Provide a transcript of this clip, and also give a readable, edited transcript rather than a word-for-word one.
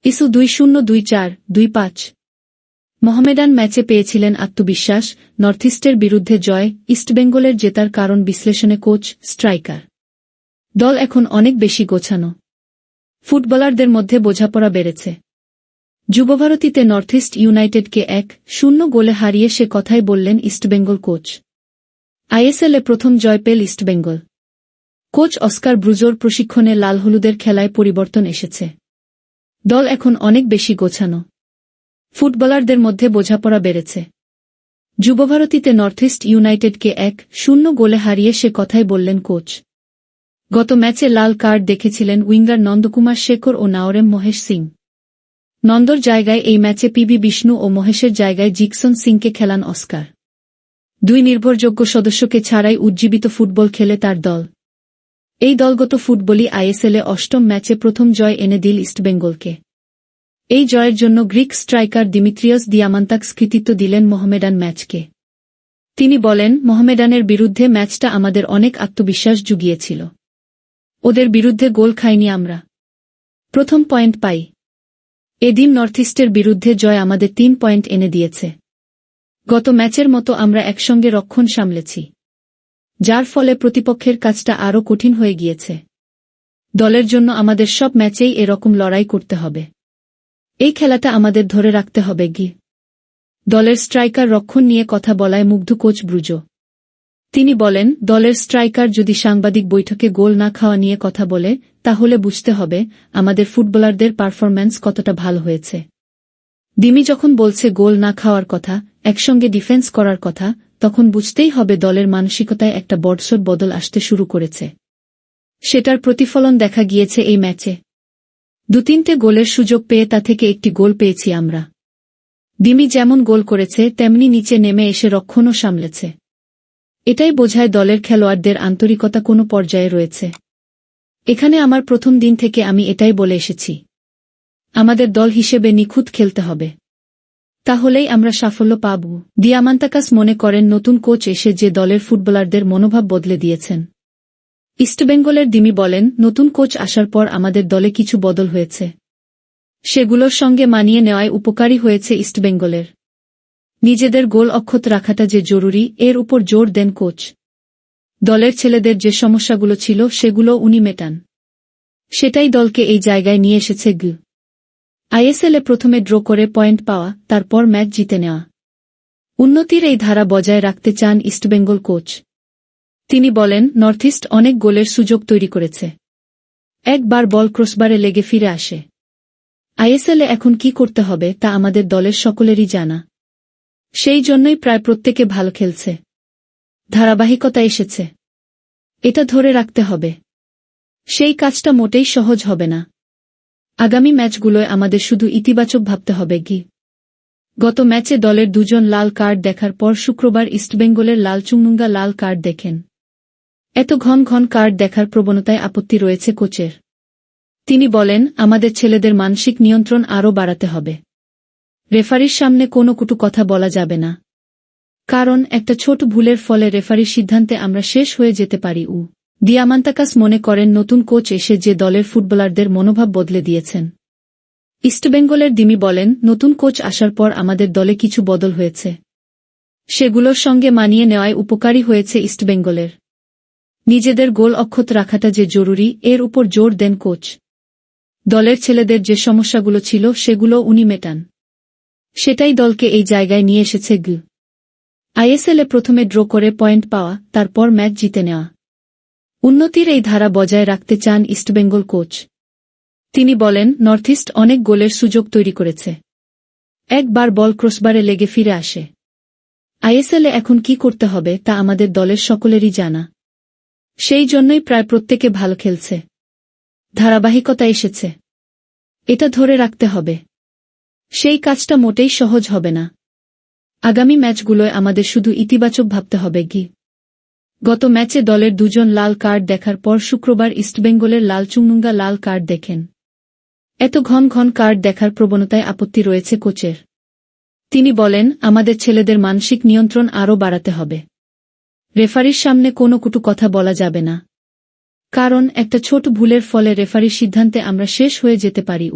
Issue ২-০-২-৪-২-৫ Mohammedan ম্যাচে পেয়েছিলেন আত্মবিশ্বাস, নর্থইস্টের বিরুদ্ধে জয়, ইস্টবেঙ্গলের জেতার কারণ বিশ্লেষণে কোচ, স্ট্রাইকার। দল এখন অনেক বেশি গোছানো। ফুটবলারদের মধ্যে বোঝাপড়া বেড়েছে। যুবভারতীতে নর্থইস্ট ইউনাইটেডকে ১-০ গোলে হারিয়ে সে কথাই বললেন ইস্টবেঙ্গল কোচ। আইএসএলে প্রথম জয় পেল ইস্টবেঙ্গল। কোচ অস্কার ব্রুজোর প্রশিক্ষণে লাল-হলুদের খেলায় পরিবর্তন এসেছে। দল এখন অনেক বেশি গোছানো। ফুটবলারদের মধ্যে বোঝাপড়া বেড়েছে। যুবভারতীতে নর্থইস্ট ইউনাইটেডকে ১-০ গোলে হারিয়ে সে কথাই বললেন কোচ। গত ম্যাচে লাল কার্ড দেখেছিলেন উইঙ্গার নন্দকুমার শেখর ও নাওরেম মহেশ সিং। নন্দর জায়গায় এই ম্যাচে পিবি বিষ্ণু ও মহেশের জায়গায় জিকসন সিংকে খেলান অস্কার। দুই নির্ভরযোগ্য সদস্যকে ছাড়াই উজ্জীবিত ফুটবল খেলে তার দল। এই দলগত ফুটবলই আইএসএলে অষ্টম ম্যাচে প্রথম জয় এনে দিল ইস্টবেঙ্গলকে। এই জয়ের জন্য গ্রিক স্ট্রাইকার দিমিত্রিয়স দিয়ামান্তাকস কৃতিত্ব দিলেন মোহামেডান ম্যাচকে। তিনি বলেন, মোহামেডানের বিরুদ্ধে ম্যাচটা আমাদের অনেক আত্মবিশ্বাস জুগিয়েছিল। ওদের বিরুদ্ধে গোল খাইনি আমরা। প্রথম পয়েন্ট পাই। এদিন নর্থইস্টের বিরুদ্ধে জয় আমাদের ৩ পয়েন্ট এনে দিয়েছে। গত ম্যাচের মতো আমরা একসঙ্গে রক্ষণ সামলেছি, যার ফলে প্রতিপক্ষের কাজটা আরও কঠিন হয়ে গিয়েছে। দলের জন্য আমাদের সব ম্যাচেই এরকম লড়াই করতে হবে। এই খেলাটা আমাদের ধরে রাখতে হবে। দলের স্ট্রাইকার রক্ষণ নিয়ে কথা বলায় মুগ্ধ কোচ ব্রুজো। তিনি বলেন, দলের স্ট্রাইকার যদি সাংবাদিক বৈঠকে গোল না খাওয়া নিয়ে কথা বলে, তাহলে বুঝতে হবে আমাদের ফুটবলারদের পারফরম্যান্স কতটা ভালো হয়েছে। দিমি যখন বলছে গোল না খাওয়ার কথা, একসঙ্গে ডিফেন্স করার কথা, তখন বুঝতেই হবে দলের মানসিকতায় একটা বড়সড় বদল আসতে শুরু করেছে। সেটার প্রতিফলন দেখা গিয়েছে এই ম্যাচে। ২-৩টে গোলের সুযোগ পেয়ে তা থেকে একটি গোল পেয়েছি আমরা। দিমি যেমন গোল করেছে তেমনি নিচে নেমে এসে রক্ষণও সামলেছে। এটাই বোঝায় দলের খেলোয়াড়দের আন্তরিকতা কোনো পর্যায়ে রয়েছে। এখানে আমার প্রথম দিন থেকে আমি এটাই বলে এসেছি। আমাদের দল হিসেবে নিখুঁত খেলতে হবে। তাহলেই আমরা সাফল্য পাব। দিয়ামান্তাকাস মনে করেন নতুন কোচ এসে যে দলের ফুটবলারদের মনোভাব বদলে দিয়েছেন। ইস্টবেঙ্গলের দিমি বলেন, নতুন কোচ আসার পর আমাদের দলে কিছু বদল হয়েছে। সেগুলোর সঙ্গে মানিয়ে নেওয়ায় উপকারী হয়েছে ইস্টবেঙ্গলের। নিজেদের গোল অক্ষত রাখাটা যে জরুরি, এর উপর জোর দেন কোচ। দলের ছেলেদের যে সমস্যাগুলো ছিল সেগুলো উনি মেটান। সেটাই দলকে এই জায়গায় নিয়ে এসেছে। আইএসএলে প্রথমে ড্র করে পয়েন্ট পাওয়া, তারপর ম্যাচ জিতে নেওয়া। উন্নতির এই ধারা বজায় রাখতে চান ইস্টবেঙ্গল কোচ। তিনি বলেন, নর্থইস্ট অনেক গোলের সুযোগ তৈরি করেছে। একবার বল ক্রসবারে লেগে ফিরে আসে। আইএসএলে এখন কি করতে হবে তা আমাদের দলের সকলেরই জানা। সেই জন্যই প্রায় প্রত্যেকে ভালো খেলছে। ধারাবাহিকতা এসেছে। এটা ধরে রাখতে হবে। সেই কাজটা মোটেই সহজ হবে না। আগামী ম্যাচগুলোয় আমাদের শুধু ইতিবাচক ভাবতে হবে। গত ম্যাচে দলের ২ জন লাল কার্ড দেখার পর শুক্রবার ইস্টবেঙ্গলের লালচুংমুঙ্গা লাল কার্ড দেখেন। এত ঘন ঘন কার্ড দেখার প্রবণতায় আপত্তি রয়েছে কোচের। তিনি বলেন, আমাদের ছেলেদের মানসিক নিয়ন্ত্রণ আরও বাড়াতে হবে। রেফারির সামনে কোনো কটু কথা বলা যাবে না। কারণ একটা ছোট ভুলের ফলে রেফারির সিদ্ধান্তে আমরা শেষ হয়ে যেতে পারি। দিয়ামান্তাকাস মনে করেন নতুন কোচ এসে যে দলের ফুটবলারদের মনোভাব বদলে দিয়েছেন। ইস্টবেঙ্গলের দিমি বলেন, নতুন কোচ আসার পর আমাদের দলে কিছু বদল হয়েছে। সেগুলোর সঙ্গে মানিয়ে নেওয়ায় উপকারী হয়েছে ইস্টবেঙ্গলের। নিজেদের গোল অক্ষত রাখাটা যে জরুরি, এর উপর জোর দেন কোচ। দলের ছেলেদের যে সমস্যাগুলো ছিল সেগুলো উনি মেটান। সেটাই দলকে এই জায়গায় নিয়ে এসেছে। আইএসএলে প্রথমে ড্র করে পয়েন্ট পাওয়া, তারপর ম্যাচ জিতে নেওয়া। উন্নতির এই ধারা বজায় রাখতে চান ইস্টবেঙ্গল কোচ। তিনি বলেন, নর্থইস্ট অনেক গোলের সুযোগ তৈরি করেছে। একবার বল ক্রসবারে লেগে ফিরে আসে। আইএসএলে এখন কি করতে হবে তা আমাদের দলের সকলেরই জানা। সেই জন্যই প্রায় প্রত্যেকে ভালো খেলছে। ধারাবাহিকতা এসেছে। এটা ধরে রাখতে হবে। সেই কাজটা মোটেই সহজ হবে না। আগামী ম্যাচগুলোয় আমাদের শুধু ইতিবাচক ভাবতে হবে। গত ম্যাচে দলের ২ জন লাল কার্ড দেখার পর শুক্রবার ইস্টবেঙ্গলের লালচুংমুঙ্গা লাল কার্ড দেখেন। এত ঘন ঘন কার্ড দেখার প্রবণতায় আপত্তি রয়েছে কোচের। তিনি বলেন, আমাদের ছেলেদের মানসিক নিয়ন্ত্রণ আরও বাড়াতে হবে। রেফারির সামনে কোনো কটু কথা বলা যাবে না। কারণ একটা ছোট ভুলের ফলে রেফারির সিদ্ধান্তে আমরা শেষ হয়ে যেতে পারি।